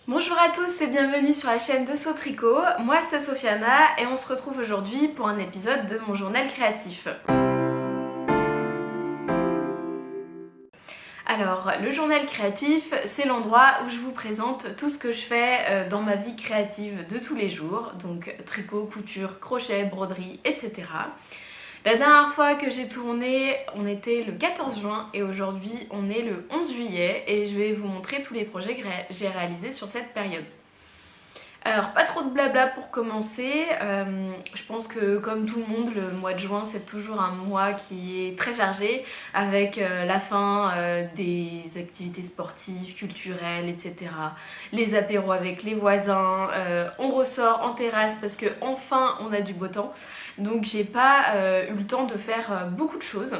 Bonjour à tous et bienvenue sur la chaîne de Saut Tricot. Moi c'est Sofiana et on se retrouve aujourd'hui pour un épisode de mon journal créatif. Alors, le journal créatif, c'est l'endroit où je vous présente tout ce que je fais dans ma vie créative de tous les jours, donc tricot, couture, crochet, broderie, etc. La dernière fois que j'ai tourné, on était le 14 juin et aujourd'hui on est le 11 juillet et je vais vous montrer tous les projets que j'ai réalisés sur cette période. Alors, pas trop de blabla pour commencer. Je pense que comme tout le monde, le mois de juin, c'est toujours un mois qui est très chargé avec la fin des activités sportives, culturelles, etc. Les apéros avec les voisins. On ressort en terrasse parce que enfin on a du beau temps. Donc j'ai pas eu le temps de faire beaucoup de choses.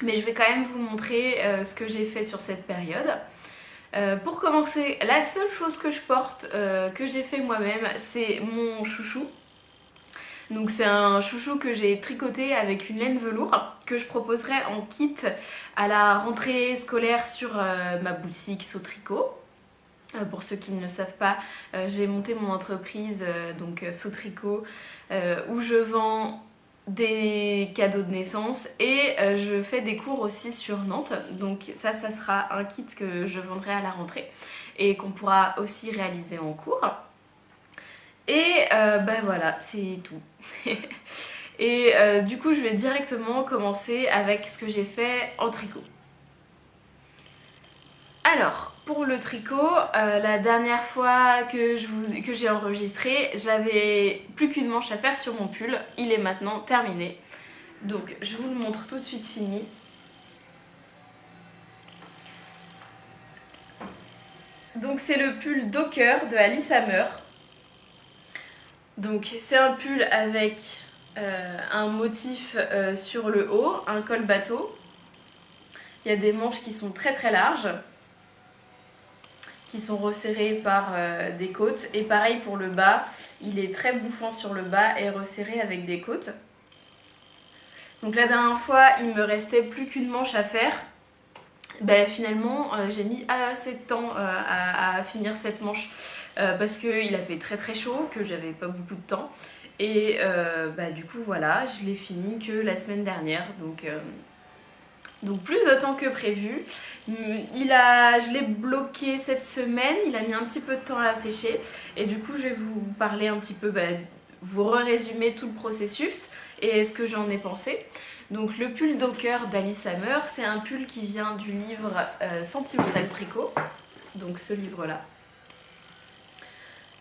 Mais je vais quand même vous montrer ce que j'ai fait sur cette période. Pour commencer, la seule chose que je porte, que j'ai fait moi-même, c'est mon chouchou. Donc c'est un chouchou que j'ai tricoté avec une laine velours que je proposerai en kit à la rentrée scolaire sur ma boutique Saut Tricot. Pour ceux qui ne le savent pas, j'ai monté mon entreprise donc Saut Tricot où je vends des cadeaux de naissance et je fais des cours aussi sur Nantes. Donc ça sera un kit que je vendrai à la rentrée et qu'on pourra aussi réaliser en cours. Et ben voilà, c'est tout. Et du coup, je vais directement commencer avec ce que j'ai fait en tricot. Alors, pour le tricot, la dernière fois que j'ai enregistré, j'avais plus qu'une manche à faire sur mon pull. Il est maintenant terminé. Donc, je vous le montre tout de suite fini. Donc, c'est le pull Docker de Alice Hammer. Donc, c'est un pull avec un motif sur le haut, un col bateau. Il y a des manches qui sont très très larges, qui sont resserrées par des côtes. Et pareil pour le bas, il est très bouffant sur le bas et resserré avec des côtes. Donc la dernière fois, il me restait plus qu'une manche à faire. Ben, finalement, j'ai mis assez de temps à finir cette manche parce qu'il a fait très très chaud, que j'avais pas beaucoup de temps. Et bah, du coup, voilà, je l'ai fini que la semaine dernière. Donc plus de temps que prévu. Je l'ai bloqué cette semaine, il a mis un petit peu de temps à sécher. Et du coup, je vais vous parler un petit peu, vous résumer tout le processus et ce que j'en ai pensé. Donc le pull Docker d'Alice Hammer, c'est un pull qui vient du livre Sentimental Tricot, donc ce livre-là.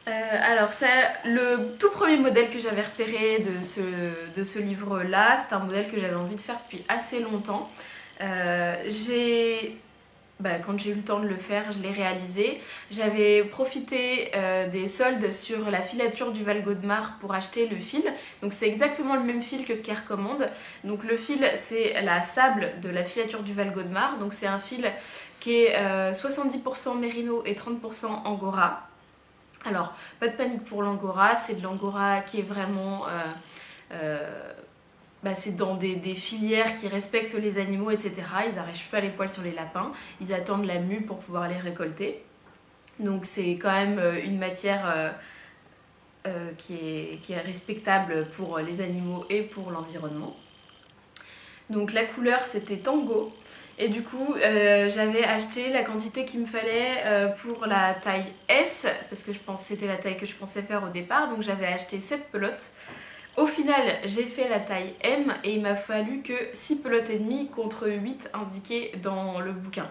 Alors c'est le tout premier modèle que j'avais repéré de ce livre-là. C'est un modèle que j'avais envie de faire depuis assez longtemps. Quand j'ai eu le temps de le faire, je l'ai réalisé. J'avais profité des soldes sur la filature du Val-Gaudemar pour acheter le fil. Donc c'est exactement le même fil que ce qu'elle recommande. Donc le fil, c'est la sable de la filature du Val-Gaudemar. Donc c'est un fil qui est 70% mérino et 30% angora. Alors, pas de panique pour l'angora, c'est de l'angora qui est vraiment... c'est dans des filières qui respectent les animaux, etc. Ils n'arrachent pas les poils sur les lapins, ils attendent la mue pour pouvoir les récolter. Donc c'est quand même une matière qui est respectable pour les animaux et pour l'environnement. Donc la couleur c'était Tango. Et du coup j'avais acheté la quantité qu'il me fallait pour la taille S, parce que je pense que c'était la taille que je pensais faire au départ. Donc j'avais acheté 7 pelotes. Au final, j'ai fait la taille M et il m'a fallu que 6 pelotes et demie contre 8 indiquées dans le bouquin.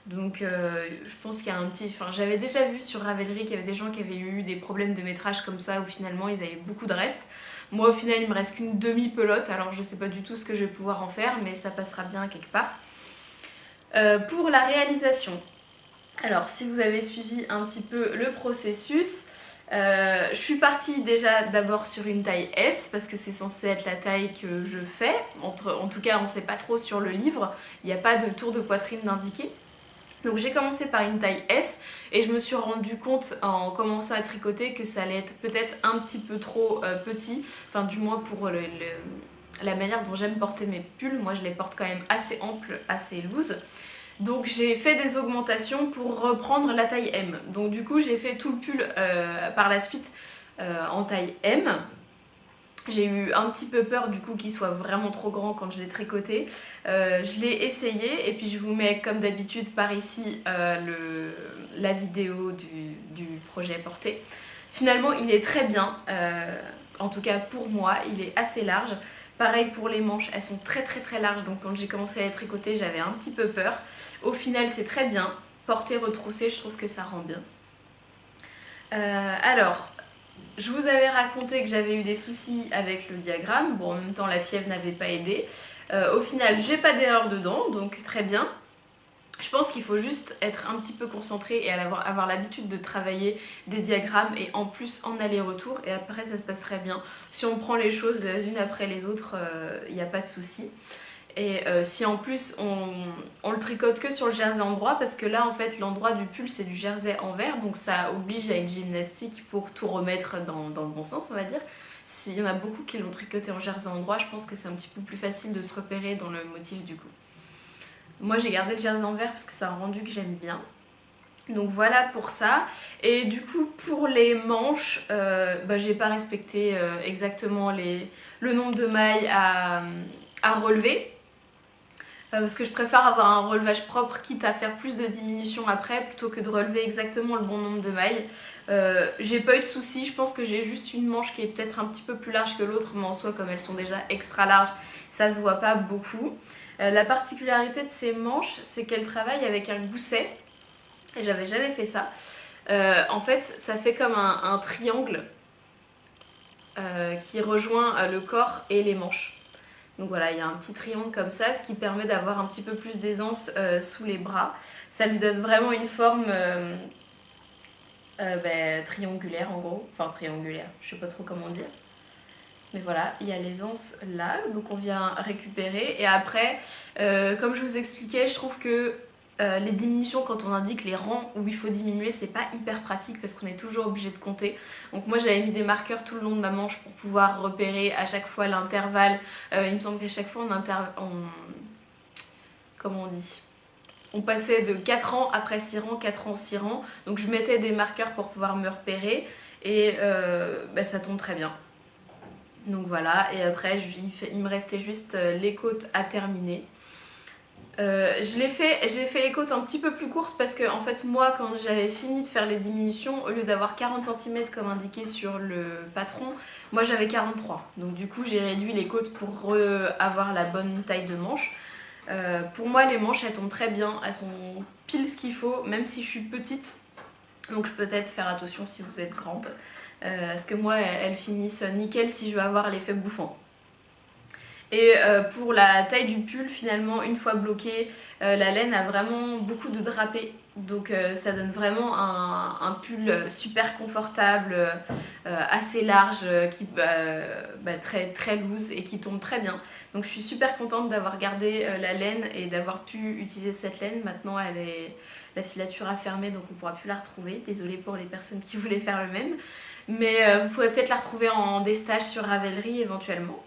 Donc je pense qu'il y a un petit... Enfin, j'avais déjà vu sur Ravelry qu'il y avait des gens qui avaient eu des problèmes de métrage comme ça où finalement ils avaient beaucoup de reste. Moi au final il me reste qu'une demi-pelote, alors je sais pas du tout ce que je vais pouvoir en faire, mais ça passera bien quelque part. Pour la réalisation, alors si vous avez suivi un petit peu le processus, je suis partie déjà d'abord sur une taille S parce que c'est censé être la taille que je fais. En tout cas, on ne sait pas trop sur le livre, il n'y a pas de tour de poitrine d'indiqué. Donc j'ai commencé par une taille S et je me suis rendu compte en commençant à tricoter que ça allait être peut-être un petit peu trop petit, enfin du moins pour la manière dont j'aime porter mes pulls. Moi je les porte quand même assez amples, assez loose. Donc j'ai fait des augmentations pour reprendre la taille M. Donc du coup j'ai fait tout le pull par la suite en taille M. J'ai eu un petit peu peur du coup qu'il soit vraiment trop grand quand je l'ai tricoté. Je l'ai essayé et puis je vous mets comme d'habitude par ici la vidéo du projet porté. Finalement il est très bien, en tout cas pour moi il est assez large. Pareil pour les manches, elles sont très larges, donc quand j'ai commencé à les tricoter j'avais un petit peu peur. Au final c'est très bien, porté retroussé je trouve que ça rend bien. Alors, je vous avais raconté que j'avais eu des soucis avec le diagramme, bon en même temps la fièvre n'avait pas aidé. Au final j'ai pas d'erreur dedans, donc très bien. Je pense qu'il faut juste être un petit peu concentré et avoir l'habitude de travailler des diagrammes et en plus en aller-retour et après ça se passe très bien. Si on prend les choses les unes après les autres, il n'y a pas de souci. Et si en plus on le tricote que sur le jersey endroit, parce que là en fait l'endroit du pull c'est du jersey envers, donc ça oblige à une gymnastique pour tout remettre dans le bon sens on va dire. S'il y en a beaucoup qui l'ont tricoté en jersey endroit, je pense que c'est un petit peu plus facile de se repérer dans le motif du coup. Moi j'ai gardé le jersey envers parce que c'est un rendu que j'aime bien. Donc voilà pour ça. Et du coup pour les manches, j'ai pas respecté exactement le nombre de mailles à relever. Parce que je préfère avoir un relevage propre quitte à faire plus de diminution après plutôt que de relever exactement le bon nombre de mailles. J'ai pas eu de soucis, je pense que j'ai juste une manche qui est peut-être un petit peu plus large que l'autre, mais en soi comme elles sont déjà extra larges, ça se voit pas beaucoup. La particularité de ces manches, c'est qu'elles travaillent avec un gousset, et j'avais jamais fait ça. En fait, ça fait comme un triangle qui rejoint le corps et les manches. Donc voilà, il y a un petit triangle comme ça, ce qui permet d'avoir un petit peu plus d'aisance sous les bras. Ça lui donne vraiment une forme triangulaire en gros. Enfin triangulaire, je sais pas trop comment dire. Mais voilà, il y a l'aisance là, donc on vient récupérer. Et après, comme je vous expliquais, je trouve que les diminutions, quand on indique les rangs où il faut diminuer, c'est pas hyper pratique parce qu'on est toujours obligé de compter. Donc moi j'avais mis des marqueurs tout le long de ma manche pour pouvoir repérer à chaque fois l'intervalle. Il me semble qu'à chaque fois comment on dit, on passait de 4 rangs après 6 rangs, 4 rangs, 6 rangs. Donc je mettais des marqueurs pour pouvoir me repérer et ça tombe très bien. Donc voilà, et après il me restait juste les côtes à terminer. J'ai fait les côtes un petit peu plus courtes parce que en fait moi quand j'avais fini de faire les diminutions, au lieu d'avoir 40 cm comme indiqué sur le patron, moi j'avais 43. Donc du coup j'ai réduit les côtes pour avoir la bonne taille de manche. Pour moi les manches elles tombent très bien, elles sont pile ce qu'il faut même si je suis petite. Donc je peux peut-être faire attention si vous êtes grande. Parce que moi elles finissent nickel si je veux avoir l'effet bouffant. Et pour la taille du pull, finalement, une fois bloquée, la laine a vraiment beaucoup de drapé. Donc ça donne vraiment un pull super confortable, assez large, très loose et qui tombe très bien. Donc je suis super contente d'avoir gardé la laine et d'avoir pu utiliser cette laine. Maintenant la filature a fermé donc on ne pourra plus la retrouver. Désolée pour les personnes qui voulaient faire le même. Mais vous pourrez peut-être la retrouver en destage sur Ravelry éventuellement.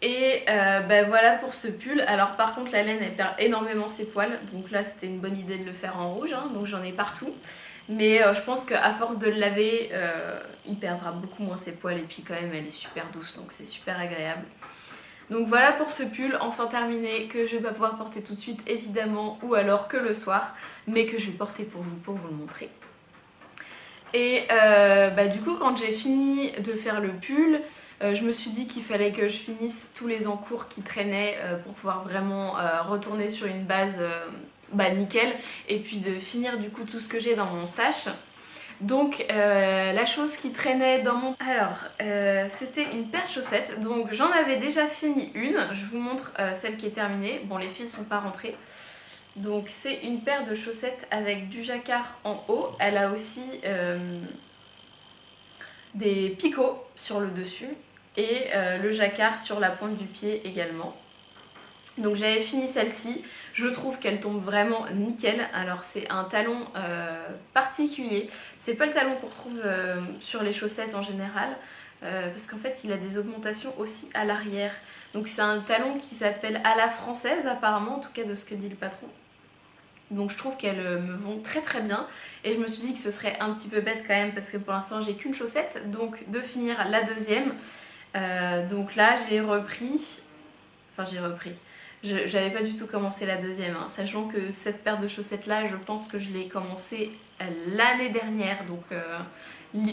Et voilà pour ce pull. Alors par contre la laine elle perd énormément ses poils, donc là c'était une bonne idée de le faire en rouge, hein, donc j'en ai partout. Mais je pense qu'à force de le laver, il perdra beaucoup moins ses poils et puis quand même elle est super douce, donc c'est super agréable. Donc voilà pour ce pull, enfin terminé, que je vais pas pouvoir porter tout de suite évidemment, ou alors que le soir, mais que je vais porter pour vous le montrer. Et du coup quand j'ai fini de faire le pull, je me suis dit qu'il fallait que je finisse tous les encours qui traînaient pour pouvoir vraiment retourner sur une base nickel et puis de finir du coup tout ce que j'ai dans mon stash. Donc la chose qui traînait dans mon... Alors c'était une paire de chaussettes, donc j'en avais déjà fini une, je vous montre celle qui est terminée. Bon les fils sont pas rentrés. Donc c'est une paire de chaussettes avec du jacquard en haut, elle a aussi des picots sur le dessus et le jacquard sur la pointe du pied également. Donc j'avais fini celle-ci, je trouve qu'elle tombe vraiment nickel. Alors c'est un talon particulier, c'est pas le talon qu'on retrouve sur les chaussettes en général. parce qu'en fait il a des augmentations aussi à l'arrière. Donc c'est un talon qui s'appelle à la française apparemment, en tout cas de ce que dit le patron. Donc je trouve qu'elles me vont très très bien et je me suis dit que ce serait un petit peu bête quand même parce que pour l'instant j'ai qu'une chaussette, donc de finir la deuxième. Donc là j'ai repris, j'avais pas du tout commencé la deuxième, hein, sachant que cette paire de chaussettes là je pense que je l'ai commencée l'année dernière, donc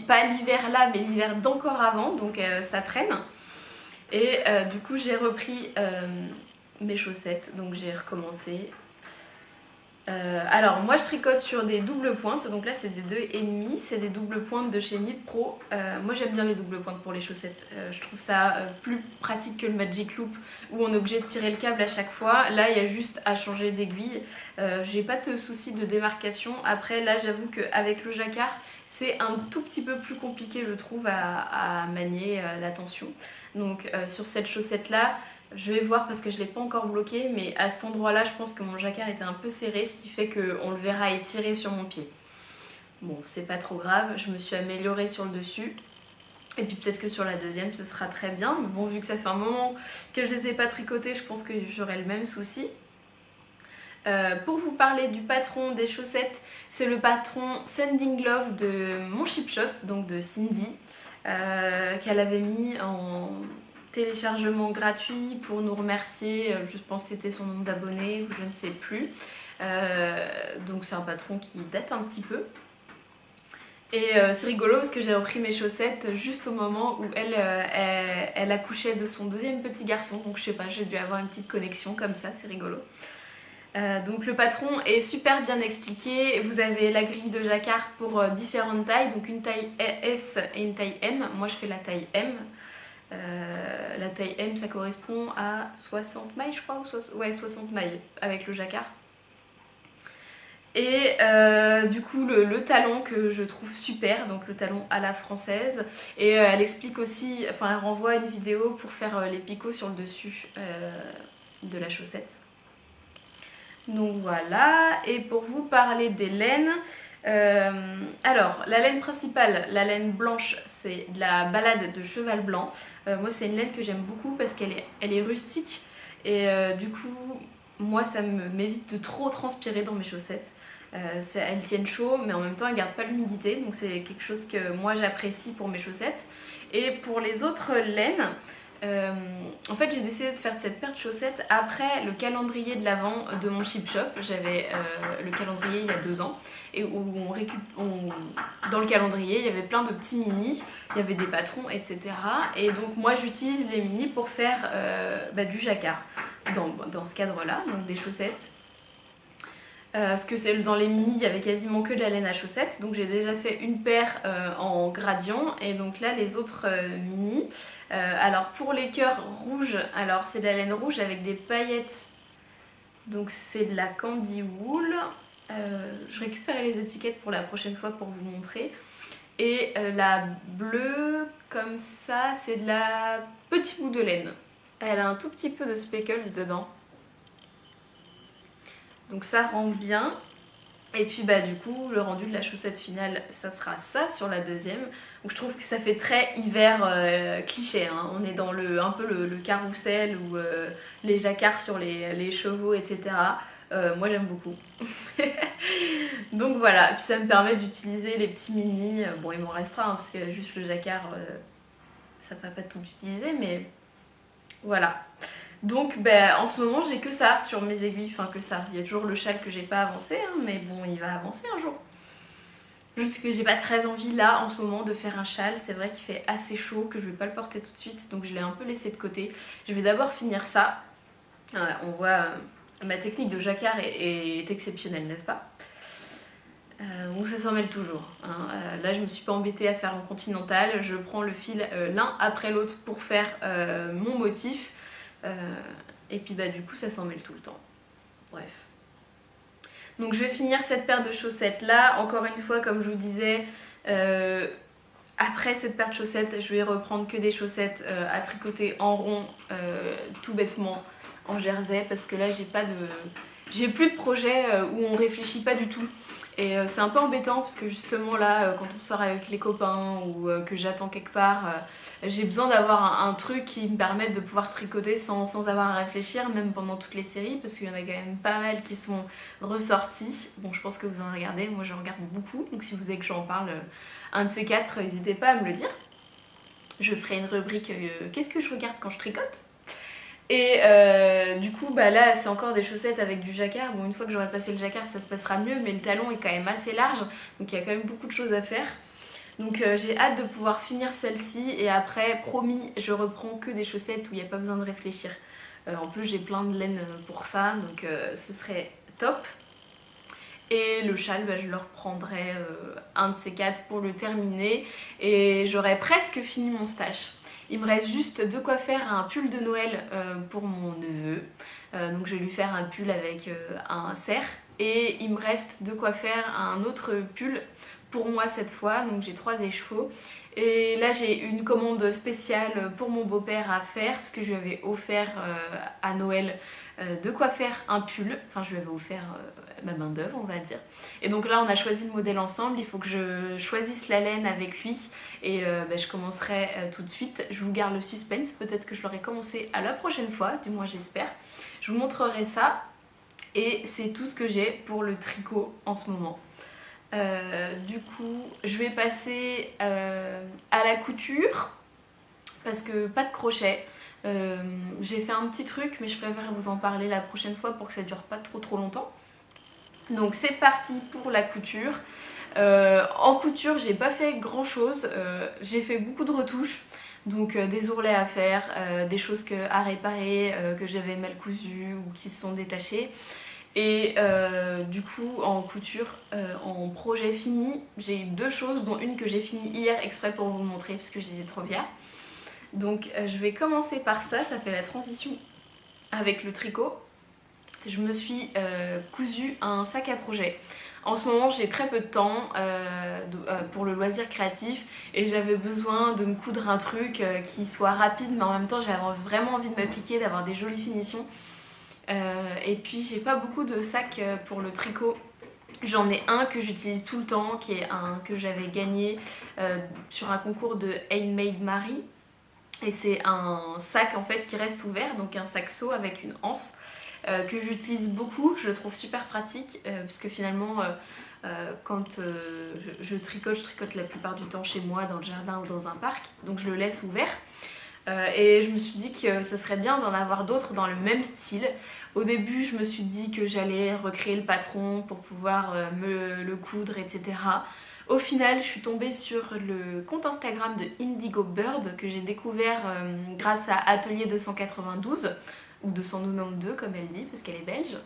pas l'hiver là mais l'hiver d'encore avant, donc ça traîne. Et du coup j'ai repris mes chaussettes, donc j'ai recommencé. Alors moi je tricote sur des doubles pointes, donc là c'est des 2,5, c'est des doubles pointes de chez Knit Pro. Moi j'aime bien les doubles pointes pour les chaussettes, je trouve ça plus pratique que le Magic Loop où on est obligé de tirer le câble à chaque fois. Là il y a juste à changer d'aiguille, j'ai pas de souci de démarcation. Après là j'avoue qu'avec le jacquard c'est un tout petit peu plus compliqué je trouve à manier la tension. Donc sur cette chaussette là je vais voir parce que je ne l'ai pas encore bloqué, mais à cet endroit là je pense que mon jacquard était un peu serré, ce qui fait qu'on le verra étirer sur mon pied. Bon c'est pas trop grave, je me suis améliorée sur le dessus. Et puis peut-être que sur la deuxième ce sera très bien, mais bon vu que ça fait un moment que je les ai pas tricotés, je pense que j'aurai le même souci. Pour vous parler du patron des chaussettes, c'est le patron Sending Love de mon Ship Shop, donc de Cindy, qu'elle avait mis en téléchargement gratuit pour nous remercier, je pense que c'était son nombre d'abonnés ou je ne sais plus. Donc c'est un patron qui date un petit peu. Et c'est rigolo parce que j'ai repris mes chaussettes juste au moment où elle accouchait de son deuxième petit garçon, donc je sais pas, j'ai dû avoir une petite connexion comme ça, c'est rigolo. Donc le patron est super bien expliqué, vous avez la grille de jacquard pour différentes tailles, donc une taille S et une taille M, moi je fais la taille M. La taille M ça correspond à 60 mailles je crois, ouais 60 mailles avec le jacquard. Et du coup le talon que je trouve super, donc le talon à la française. Et elle explique aussi, enfin elle renvoie une vidéo pour faire les picots sur le dessus de la chaussette. Donc voilà, et pour vous parler des laines, alors la laine principale, la laine blanche, c'est de la balade de cheval blanc. Moi c'est une laine que j'aime beaucoup parce qu'elle est rustique et du coup moi ça m'évite de trop transpirer dans mes chaussettes. Elles tiennent chaud mais en même temps elles gardent pas l'humidité, donc c'est quelque chose que moi j'apprécie pour mes chaussettes. Et pour les autres laines, en fait j'ai décidé de faire cette paire de chaussettes après le calendrier de l'Avent de mon Ship Shop. J'avais le calendrier il y a 2 ans et où dans le calendrier il y avait plein de petits mini, il y avait des patrons etc. Et donc moi j'utilise les mini pour faire du jacquard dans ce cadre là, donc des chaussettes. Parce que dans les mini il y avait quasiment que de la laine à chaussettes, donc j'ai déjà fait une paire en gradient et donc là les autres mini. Alors pour les cœurs rouges, alors c'est de la laine rouge avec des paillettes, donc c'est de la Candy Wool. Je récupérerai les étiquettes pour la prochaine fois pour vous montrer. Et la bleue comme ça c'est de la Petit Bout de Laine. Elle a un tout petit peu de speckles dedans. Donc ça rend bien. Et puis du coup le rendu de la chaussette finale ça sera ça sur la deuxième. Donc je trouve que ça fait très hiver cliché, hein. On est dans un peu le carrousel ou les jacquards sur les chevaux etc. Moi j'aime beaucoup. Donc voilà, et puis ça me permet d'utiliser les petits mini. Bon il m'en restera hein, parce que juste le jacquard ça ne va pas tout utiliser, mais voilà. Donc en ce moment j'ai que ça sur mes aiguilles, enfin que ça. Il y a toujours le châle que j'ai pas avancé, hein, mais bon il va avancer un jour. Juste que j'ai pas très envie là en ce moment de faire un châle, c'est vrai qu'il fait assez chaud, que je vais pas le porter tout de suite, donc je l'ai un peu laissé de côté. Je vais d'abord finir ça. On voit ma technique de jacquard est exceptionnelle, n'est-ce pas? Donc ça s'en mêle toujours, hein. Là je me suis pas embêtée à faire en continental, je prends le fil l'un après l'autre pour faire mon motif. Et puis du coup ça s'en mêle tout le temps. Bref. Donc je vais finir cette paire de chaussettes là. Encore une fois comme je vous disais, après cette paire de chaussettes je vais reprendre que des chaussettes à tricoter en rond tout bêtement en jersey parce que là j'ai pas j'ai plus de projets où on réfléchit pas du tout. Et c'est un peu embêtant parce que justement là, quand on sort avec les copains ou que j'attends quelque part, j'ai besoin d'avoir un truc qui me permette de pouvoir tricoter sans avoir à réfléchir, même pendant toutes les séries, parce qu'il y en a quand même pas mal qui sont ressorties. Bon, je pense que vous en regardez, moi j'en regarde beaucoup, donc si vous voulez que j'en parle un de ces quatre, n'hésitez pas à me le dire. Je ferai une rubrique qu'est-ce que je regarde quand je tricote. Et du coup bah là c'est encore des chaussettes avec du jacquard. Bon, une fois que j'aurai passé le jacquard ça se passera mieux, mais le talon est quand même assez large, donc il y a quand même beaucoup de choses à faire. Donc j'ai hâte de pouvoir finir celle-ci et après promis je reprends que des chaussettes où il n'y a pas besoin de réfléchir. En plus j'ai plein de laine pour ça, donc ce serait top. Et le châle, bah, je le reprendrai un de ces quatre pour le terminer. Et j'aurai presque fini mon stash. Il me reste juste de quoi faire un pull de Noël pour mon neveu. Donc je vais lui faire un pull avec un cerf. Et il me reste de quoi faire un autre pull pour moi cette fois. Donc j'ai 3 écheveaux. Et là j'ai une commande spéciale pour mon beau-père à faire parce que je lui avais offert à Noël de quoi faire un pull. Enfin je lui avais offert ma main d'œuvre on va dire. Et donc là on a choisi le modèle ensemble, il faut que je choisisse la laine avec lui et bah, je commencerai tout de suite. Je vous garde le suspense, peut-être que je l'aurai commencé à la prochaine fois, du moins j'espère. Je vous montrerai ça et c'est tout ce que j'ai pour le tricot en ce moment. Du coup je vais passer à la couture parce que pas de crochet. J'ai fait un petit truc mais je préfère vous en parler la prochaine fois pour que ça dure pas trop longtemps. Donc c'est parti pour la couture. En couture j'ai pas fait grand chose, j'ai fait beaucoup de retouches. Donc des ourlets à faire, des choses à réparer, que j'avais mal cousues ou qui se sont détachées. Et du coup en couture, en projet fini, j'ai eu 2 choses, dont une que j'ai finie hier exprès pour vous le montrer parce que j'étais trop fière. Donc je vais commencer par ça, ça fait la transition avec le tricot. Je me suis cousu un sac à projet. En ce moment j'ai très peu de temps pour le loisir créatif et j'avais besoin de me coudre un truc qui soit rapide mais en même temps j'avais vraiment envie de m'appliquer, d'avoir des jolies finitions. Et puis j'ai pas beaucoup de sacs pour le tricot. J'en ai un que j'utilise tout le temps, qui est un que j'avais gagné sur un concours de Handmade Marie. Et c'est un sac en fait qui reste ouvert, donc un sac seau avec une anse. Que j'utilise beaucoup, je le trouve super pratique parce que finalement quand je tricote la plupart du temps chez moi dans le jardin ou dans un parc, donc je le laisse ouvert. Et je me suis dit que ça serait bien d'en avoir d'autres dans le même style. Au début je me suis dit que j'allais recréer le patron pour pouvoir me le coudre, etc. Au final je suis tombée sur le compte Instagram de Indigo Bird que j'ai découvert grâce à Atelier 292 ou 292 comme elle dit parce qu'elle est belge.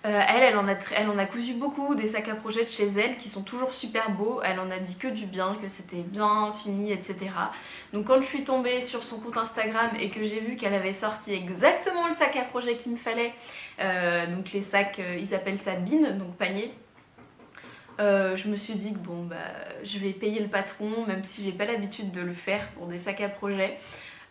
Elle en a cousu beaucoup des sacs à projet de chez elle qui sont toujours super beaux. Elle en a dit que du bien, que c'était bien fini, etc. Donc quand je suis tombée sur son compte Instagram et que j'ai vu qu'elle avait sorti exactement le sac à projet qu'il me fallait, donc les sacs, ils appellent ça bin, donc panier. Je me suis dit que bon bah je vais payer le patron même si j'ai pas l'habitude de le faire pour des sacs à projet.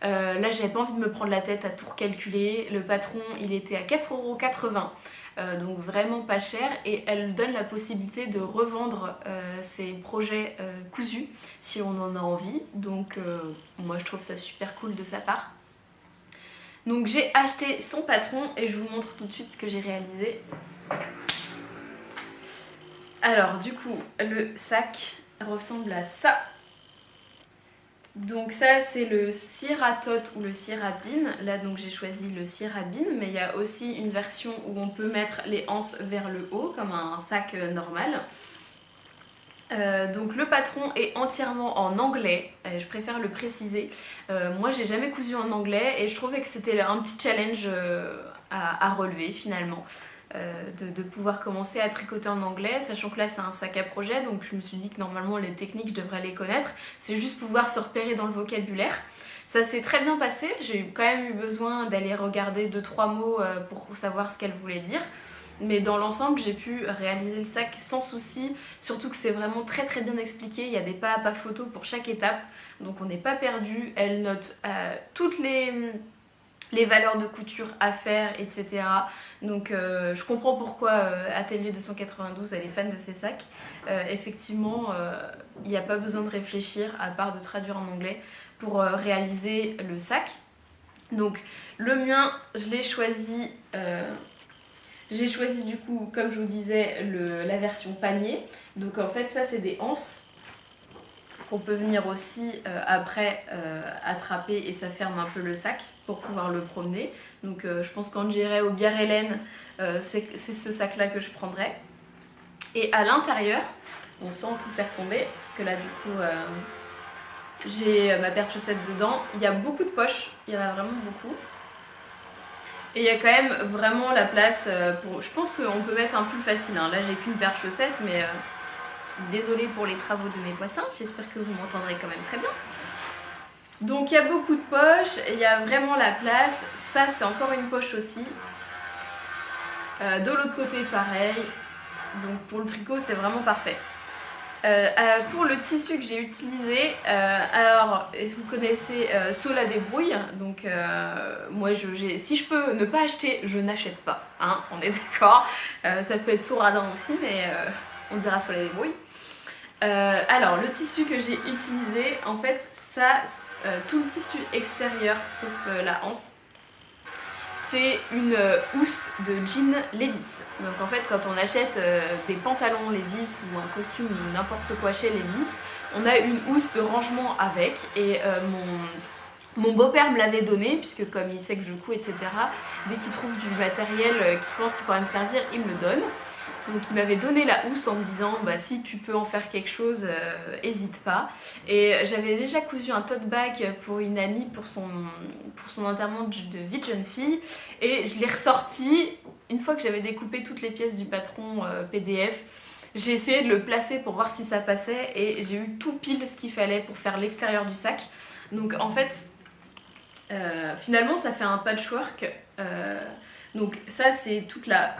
Là j'avais pas envie de me prendre la tête à tout recalculer. Le patron il était à 4,80 €, donc vraiment pas cher, et elle donne la possibilité de revendre ses projets cousus si on en a envie, donc moi je trouve ça super cool de sa part. Donc j'ai acheté son patron et je vous montre tout de suite ce que j'ai réalisé. Alors du coup le sac ressemble à ça. Donc ça c'est le Ciratote ou le Cirabine. Là donc j'ai choisi le Cirabine, mais il y a aussi une version où on peut mettre les anses vers le haut comme un sac normal. Donc le patron est entièrement en anglais, je préfère le préciser. Moi j'ai jamais cousu en anglais et je trouvais que c'était un petit challenge à relever finalement. De pouvoir commencer à tricoter en anglais, sachant que là c'est un sac à projet, donc je me suis dit que normalement les techniques je devrais les connaître, c'est juste pouvoir se repérer dans le vocabulaire. Ça s'est très bien passé, j'ai quand même eu besoin d'aller regarder 2-3 mots pour savoir ce qu'elle voulait dire, mais dans l'ensemble j'ai pu réaliser le sac sans souci, surtout que c'est vraiment très bien expliqué, il y a des pas à pas photos pour chaque étape, donc on n'est pas perdu. Elle note toutes les les valeurs de couture à faire, etc. Donc je comprends pourquoi Atelier 292 elle est fan de ces sacs. Effectivement, il n'y a pas besoin de réfléchir à part de traduire en anglais pour réaliser le sac. Donc le mien, je l'ai choisi, j'ai choisi du coup, comme je vous disais, la version panier. Donc en fait ça c'est des anses qu'on peut venir aussi après attraper et ça ferme un peu le sac pour pouvoir le promener. Donc je pense quand j'irai au Bière Hélène, c'est ce sac là que je prendrai. Et à l'intérieur, on sent tout faire tomber, parce que là du coup j'ai ma paire de chaussettes dedans. Il y a beaucoup de poches, il y en a vraiment beaucoup. Et il y a quand même vraiment la place pour... Je pense qu'on peut mettre un pull facile, hein. Là j'ai qu'une paire de chaussettes, mais désolée pour les travaux de mes voisins, j'espère que vous m'entendrez quand même très bien. Donc il y a beaucoup de poches, il y a vraiment la place. Ça c'est encore une poche aussi. De l'autre côté pareil. Donc pour le tricot c'est vraiment parfait. Pour le tissu que j'ai utilisé, alors vous connaissez Sola Débrouille, donc moi si je peux ne pas acheter, je n'achète pas, hein, on est d'accord. Ça peut être Sauradin aussi, mais on dira Sola Débrouille. Alors le tissu que j'ai utilisé, en fait ça, tout le tissu extérieur sauf la anse, c'est une housse de jean Levi's. Donc en fait quand on achète des pantalons Levi's ou un costume ou n'importe quoi chez Levi's, on a une housse de rangement avec et mon beau-père me l'avait donné puisque comme il sait que je couds etc, dès qu'il trouve du matériel qu'il pense qu'il pourrait me servir, il me le donne. Donc il m'avait donné la housse en me disant bah, si tu peux en faire quelque chose, hésite pas. Et j'avais déjà cousu un tote bag pour une amie pour son enterrement de vie de jeune fille. Et je l'ai ressorti une fois que j'avais découpé toutes les pièces du patron PDF. J'ai essayé de le placer pour voir si ça passait et j'ai eu tout pile ce qu'il fallait pour faire l'extérieur du sac. Donc en fait, finalement ça fait un patchwork. Donc ça c'est toute la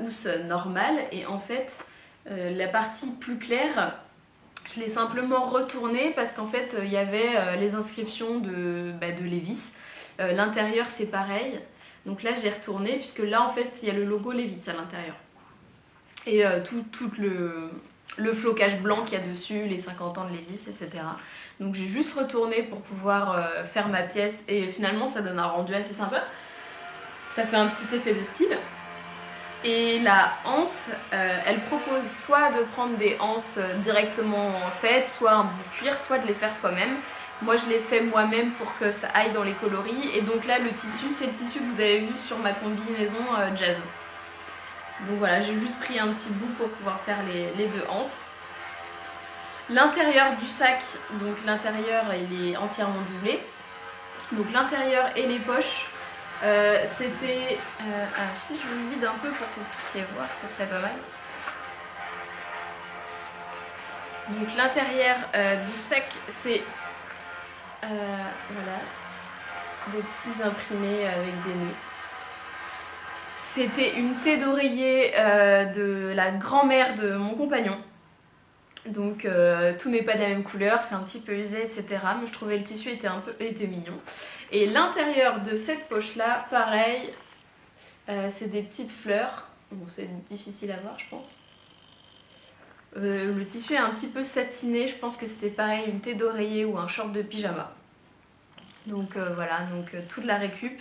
housse normale et en fait la partie plus claire je l'ai simplement retournée parce qu'en fait il y avait les inscriptions de Levi's. L'intérieur c'est pareil, donc là j'ai retourné puisque là en fait il y a le logo Levi's à l'intérieur. Et tout le flocage blanc qu'il y a dessus, les 50 ans de Levi's, etc. Donc j'ai juste retourné pour pouvoir faire ma pièce et finalement ça donne un rendu assez sympa. Ça fait un petit effet de style. Et la anse, elle propose soit de prendre des anses directement faites, soit un bout cuir, soit de les faire soi-même. Moi je l'ai fait moi-même pour que ça aille dans les coloris. Et donc là le tissu, c'est le tissu que vous avez vu sur ma combinaison jazz. Donc voilà, j'ai juste pris un petit bout pour pouvoir faire les deux anses. L'intérieur du sac, donc l'intérieur il est entièrement doublé. Donc l'intérieur et les poches. C'était... si je vous le vide un peu pour que vous puissiez voir, ça serait pas mal. Donc l'intérieur du sac, c'est... voilà, des petits imprimés avec des nœuds. C'était une thé d'oreiller de la grand-mère de mon compagnon. Donc tout n'est pas de la même couleur, c'est un petit peu usé, etc. Mais je trouvais le tissu était mignon. Et l'intérieur de cette poche-là, pareil, c'est des petites fleurs. Bon, c'est difficile à voir, je pense. Le tissu est un petit peu satiné, je pense que c'était pareil, une thé d'oreiller ou un short de pyjama. Donc voilà, donc toute la récup.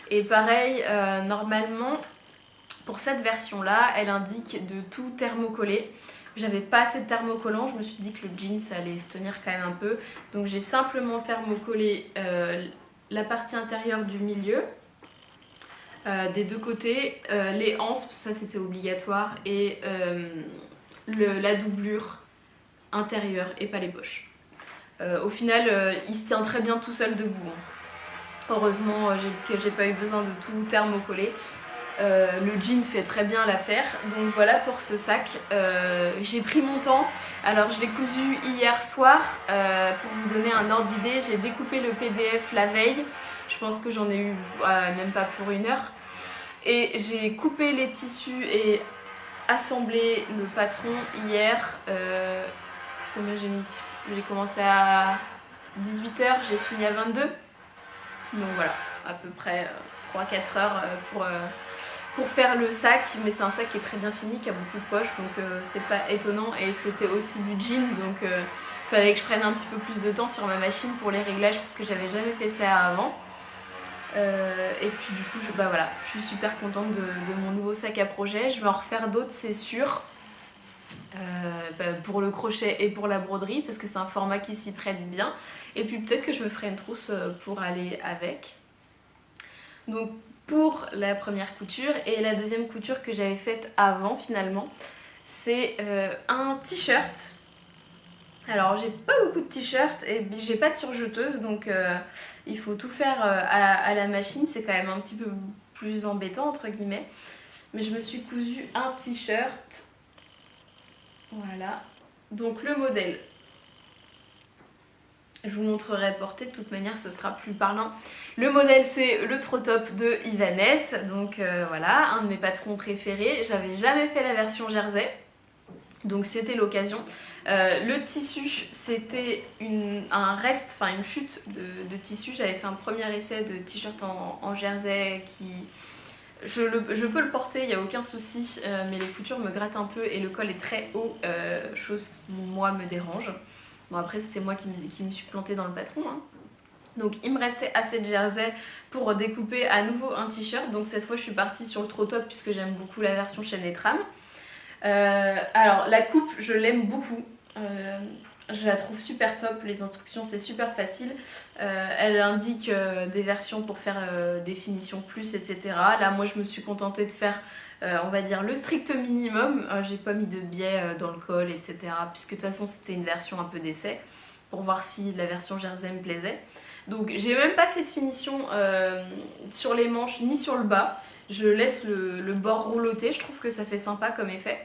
Et pareil, normalement, pour cette version-là, elle indique de tout thermocoller. J'avais pas assez de thermocollant, je me suis dit que le jean ça allait se tenir quand même un peu. Donc j'ai simplement thermocollé la partie intérieure du milieu, des deux côtés, les anses, ça c'était obligatoire, et la doublure intérieure et pas les poches. Au final, il se tient très bien tout seul debout. Hein. Heureusement que j'ai pas eu besoin de tout thermocoller. Le jean fait très bien l'affaire. Donc voilà pour ce sac. J'ai pris mon temps. Alors je l'ai cousu hier soir. Pour vous donner un ordre d'idée, j'ai découpé le PDF la veille. Je pense que j'en ai eu même pas pour 1 heure. Et j'ai coupé les tissus et assemblé le patron hier. Combien j'ai mis? J'ai commencé à 18 h, j'ai fini à 22. Donc voilà. à peu près 3-4 heures pour faire le sac, mais c'est un sac qui est très bien fini, qui a beaucoup de poches, donc c'est pas étonnant. Et c'était aussi du jean, donc il fallait que je prenne un petit peu plus de temps sur ma machine pour les réglages, parce que j'avais jamais fait ça avant. Et puis du coup, voilà, je suis super contente de mon nouveau sac à projet. Je vais en refaire d'autres, c'est sûr, pour le crochet et pour la broderie, parce que c'est un format qui s'y prête bien. Et puis peut-être que je me ferai une trousse pour aller avec. Donc pour la première couture, et la deuxième couture que j'avais faite avant finalement, c'est un t-shirt. Alors j'ai pas beaucoup de t-shirts et j'ai pas de surjeteuse, donc il faut tout faire à la machine, c'est quand même un petit peu plus embêtant entre guillemets. Mais je me suis cousu un t-shirt, voilà. Donc le modèle, je vous montrerai porté, de toute manière ce sera plus parlant. Le modèle c'est le Trop Top de Ivaness, donc voilà, un de mes patrons préférés. J'avais jamais fait la version jersey, donc c'était l'occasion. Le tissu, c'était un reste, enfin une chute de tissu. J'avais fait un premier essai de t-shirt en jersey qui... Je peux le porter, il n'y a aucun souci, mais les coutures me grattent un peu et le col est très haut, chose qui moi me dérange. Bon après c'était moi qui me suis plantée dans le patron, hein. Donc il me restait assez de jersey pour découper à nouveau un t-shirt. Donc cette fois je suis partie sur le Trop Top puisque j'aime beaucoup la version chaîne et trame. Alors la coupe je l'aime beaucoup, je la trouve super top, les instructions c'est super facile, elle indique des versions pour faire des finitions plus, etc. Là moi je me suis contentée de faire on va dire le strict minimum, j'ai pas mis de biais dans le col, etc. puisque de toute façon c'était une version un peu d'essai pour voir si la version jersey me plaisait. Donc j'ai même pas fait de finition sur les manches ni sur le bas, je laisse le bord rouloté, je trouve que ça fait sympa comme effet.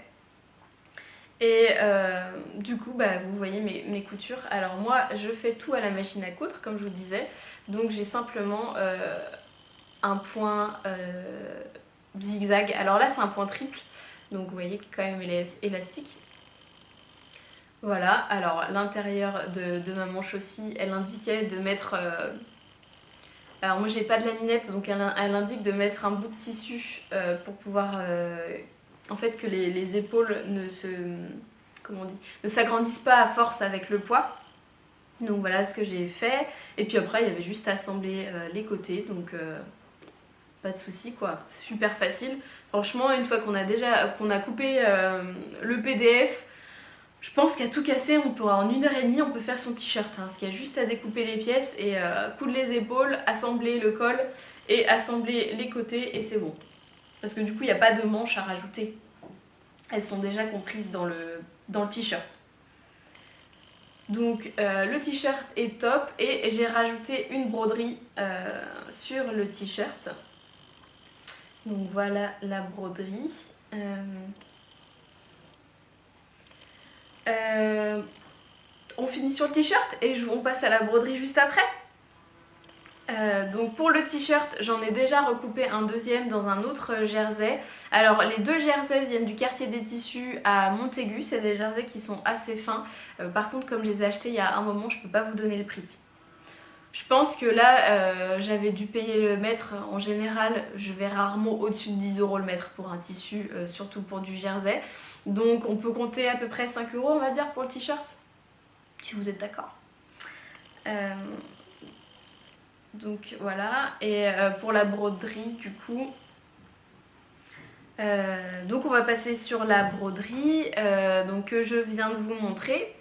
Et du coup vous voyez mes coutures. Alors moi je fais tout à la machine à coudre comme je vous disais, donc j'ai simplement un point zigzag. Alors là c'est un point triple, donc vous voyez que quand même il est élastique. Voilà, alors l'intérieur de ma manche aussi, elle indiquait de mettre... alors moi j'ai pas de laminette, donc elle indique de mettre un bout de tissu pour pouvoir... en fait que les épaules ne se... comment on dit, ne s'agrandissent pas à force avec le poids. Donc voilà ce que j'ai fait. Et puis après il y avait juste à assembler les côtés, donc pas de soucis quoi, c'est super facile. Franchement une fois qu'on a coupé le PDF, je pense qu'à tout casser, on pourra en 1h30, on peut faire son t-shirt. Hein, parce qu'il y a juste à découper les pièces et coudre les épaules, assembler le col et assembler les côtés et c'est bon. Parce que du coup, il n'y a pas de manches à rajouter. Elles sont déjà comprises dans le t-shirt. Donc le t-shirt est top et j'ai rajouté une broderie sur le t-shirt. Donc voilà la broderie. On finit sur le t-shirt et on passe à la broderie juste après. Donc pour le t-shirt, j'en ai déjà recoupé un deuxième dans un autre jersey. Alors les deux jerseys viennent du quartier des tissus à Montaigu, c'est des jerseys qui sont assez fins. Par contre comme je les ai achetés il y a un moment, je peux pas vous donner le prix. Je pense que là j'avais dû payer le mètre. En général je vais rarement au-dessus de 10 € le mètre pour un tissu, surtout pour du jersey. Donc on peut compter à peu près 5 € on va dire pour le t-shirt, si vous êtes d'accord. Donc voilà, et pour la broderie du coup, donc on va passer sur la broderie donc, que je viens de vous montrer.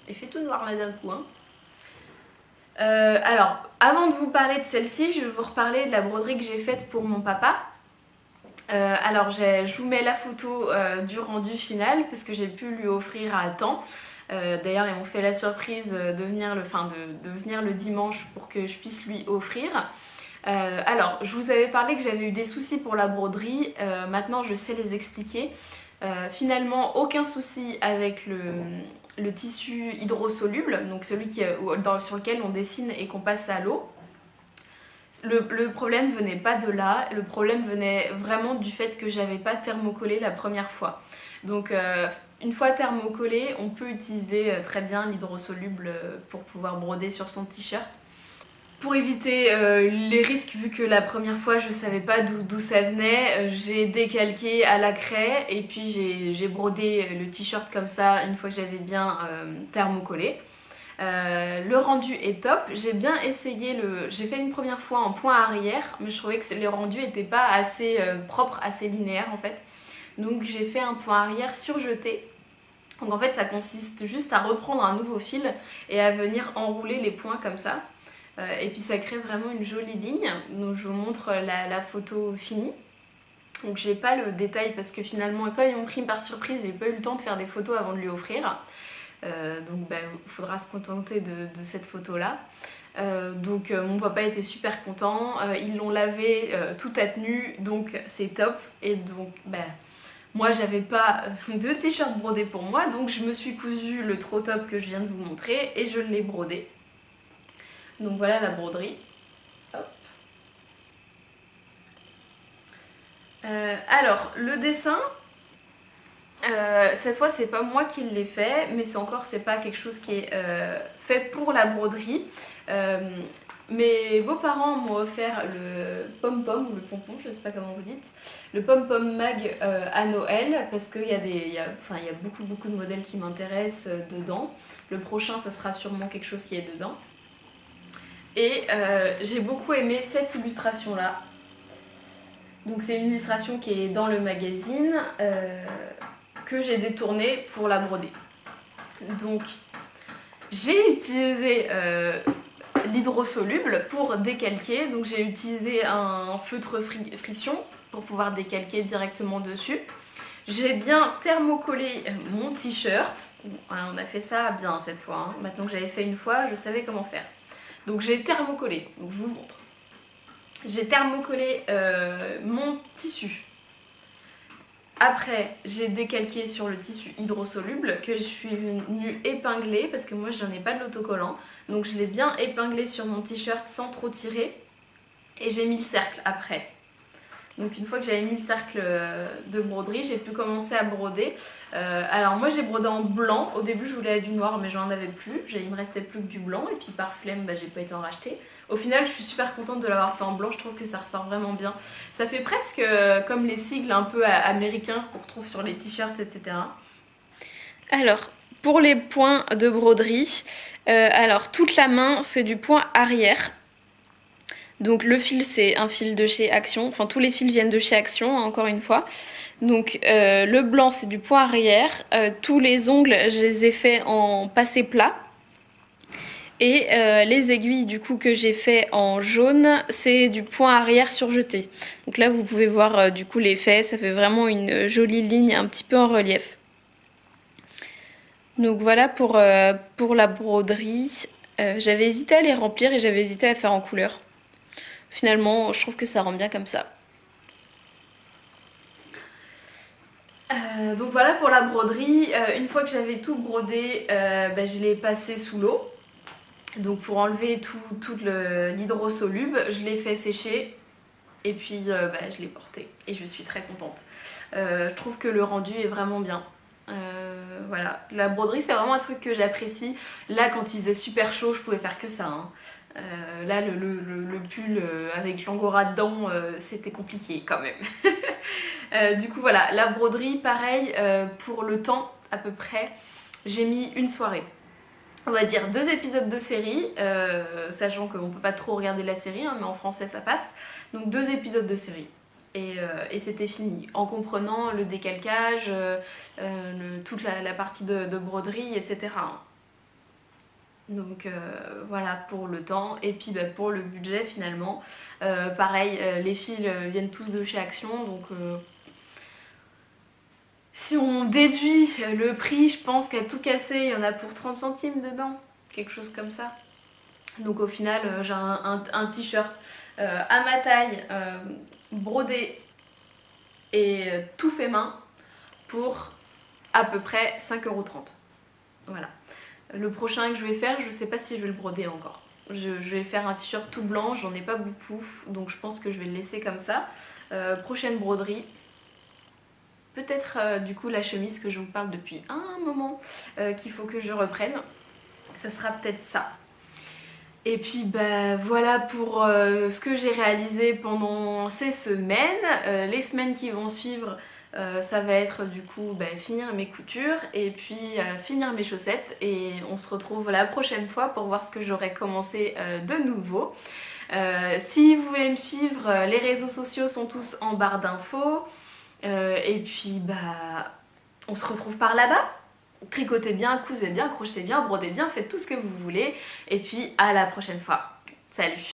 Il fait tout noir là d'un coup, hein. Alors, avant de vous parler de celle-ci, je vais vous reparler de la broderie que j'ai faite pour mon papa. Alors je vous mets la photo du rendu final parce que j'ai pu lui offrir à temps. D'ailleurs ils m'ont fait la surprise de venir le dimanche pour que je puisse lui offrir. Alors je vous avais parlé que j'avais eu des soucis pour la broderie, maintenant je sais les expliquer. Finalement aucun souci avec le tissu hydrosoluble, donc celui sur lequel on dessine et qu'on passe à l'eau. Le problème venait pas de là, le problème venait vraiment du fait que j'avais pas thermocollé la première fois. Donc une fois thermocollé, on peut utiliser très bien l'hydrosoluble pour pouvoir broder sur son t-shirt. Pour éviter les risques, vu que la première fois je savais pas d'où ça venait, j'ai décalqué à la craie et puis j'ai brodé le t-shirt comme ça une fois que j'avais bien thermocollé. Le rendu est top, j'ai bien essayé j'ai fait une première fois en point arrière, mais je trouvais que le rendu était pas assez propre, assez linéaire en fait. Donc j'ai fait un point arrière surjeté. Donc en fait ça consiste juste à reprendre un nouveau fil et à venir enrouler les points comme ça. Et puis ça crée vraiment une jolie ligne. Donc je vous montre la photo finie. Donc j'ai pas le détail parce que finalement quand ils m'ont pris par surprise, j'ai pas eu le temps de faire des photos avant de lui offrir. Donc il faudra se contenter de cette photo là. Donc mon papa était super content, ils l'ont lavé tout à tenu, donc c'est top. Et donc moi j'avais pas de t-shirt brodé pour moi, donc je me suis cousu le trop top que je viens de vous montrer et je l'ai brodé. Donc voilà la broderie. Hop. Alors le dessin, cette fois c'est pas moi qui l'ai fait, mais c'est pas quelque chose qui est fait pour la broderie. Mes beaux-parents m'ont offert le pom-pom ou le pompon, je sais pas comment vous dites, le pom-pom mag à Noël, parce qu'il y a beaucoup de modèles qui m'intéressent dedans. Le prochain ça sera sûrement quelque chose qui est dedans. Et j'ai beaucoup aimé cette illustration là. Donc c'est une illustration qui est dans le magazine que j'ai détournée pour la broder. Donc j'ai utilisé l'hydrosoluble pour décalquer. Donc j'ai utilisé un feutre friction pour pouvoir décalquer directement dessus. J'ai bien thermocollé mon t-shirt. On a fait ça bien cette fois. Hein. Maintenant que j'avais fait une fois, je savais comment faire. Donc j'ai thermocollé, donc je vous montre. J'ai thermocollé mon tissu. Après, j'ai décalqué sur le tissu hydrosoluble que je suis venue épingler parce que moi j'en ai pas de l'autocollant. Donc je l'ai bien épinglé sur mon t-shirt sans trop tirer. Et j'ai mis le cercle après. Donc une fois que j'avais mis le cercle de broderie, j'ai pu commencer à broder. Alors moi j'ai brodé en blanc. Au début je voulais du noir mais j'en avais plus. Il me restait plus que du blanc et puis par flemme j'ai pas été en racheter. Au final je suis super contente de l'avoir fait en blanc, je trouve que ça ressort vraiment bien. Ça fait presque comme les sigles un peu américains qu'on retrouve sur les t-shirts, etc. Alors pour les points de broderie, alors toute la main c'est du point arrière. Donc le fil c'est un fil de chez Action, enfin tous les fils viennent de chez Action encore une fois. Donc le blanc c'est du point arrière, tous les ongles je les ai faits en passé plat. Et les aiguilles du coup que j'ai fait en jaune c'est du point arrière surjeté. Donc là vous pouvez voir du coup l'effet, ça fait vraiment une jolie ligne un petit peu en relief. Donc voilà pour la broderie. J'avais hésité à les remplir et j'avais hésité à faire en couleur. Finalement, je trouve que ça rend bien comme ça. Donc voilà pour la broderie. Une fois que j'avais tout brodé, je l'ai passé sous l'eau. Donc pour enlever tout l'hydrosoluble, je l'ai fait sécher. Et puis je l'ai porté. Et je suis très contente. Je trouve que le rendu est vraiment bien. Voilà. La broderie, c'est vraiment un truc que j'apprécie. Là, quand il faisait super chaud, je pouvais faire que ça. Hein. Là le pull avec l'angora dedans c'était compliqué quand même. Du coup voilà, la broderie pareil pour le temps à peu près j'ai mis une soirée, on va dire 2 épisodes de série, sachant qu'on peut pas trop regarder la série hein, mais en français ça passe, donc 2 épisodes de série. Et c'était fini, en comprenant le décalcage, toute la partie de broderie, etc. Donc voilà pour le temps et puis pour le budget finalement. Pareil, les fils viennent tous de chez Action donc si on déduit le prix, je pense qu'à tout casser, il y en a pour 30 centimes dedans, quelque chose comme ça. Donc au final, j'ai un t-shirt à ma taille, brodé et tout fait main pour à peu près 5,30 €. Voilà. Le prochain que je vais faire, je sais pas si je vais le broder encore. Je vais faire un t-shirt tout blanc, j'en ai pas beaucoup, donc je pense que je vais le laisser comme ça. Prochaine broderie. Peut-être du coup la chemise que je vous parle depuis un moment qu'il faut que je reprenne. Ça sera peut-être ça. Et puis bah voilà pour ce que j'ai réalisé pendant ces semaines. Les semaines qui vont suivre, ça va être du coup bah, finir mes coutures et puis finir mes chaussettes. Et on se retrouve la prochaine fois pour voir ce que j'aurai commencé de nouveau. Si vous voulez me suivre, les réseaux sociaux sont tous en barre d'infos. Et puis bah on se retrouve par là-bas. Tricotez bien, cousez bien, crochetez bien, brodez bien, faites tout ce que vous voulez. Et puis à la prochaine fois. Salut!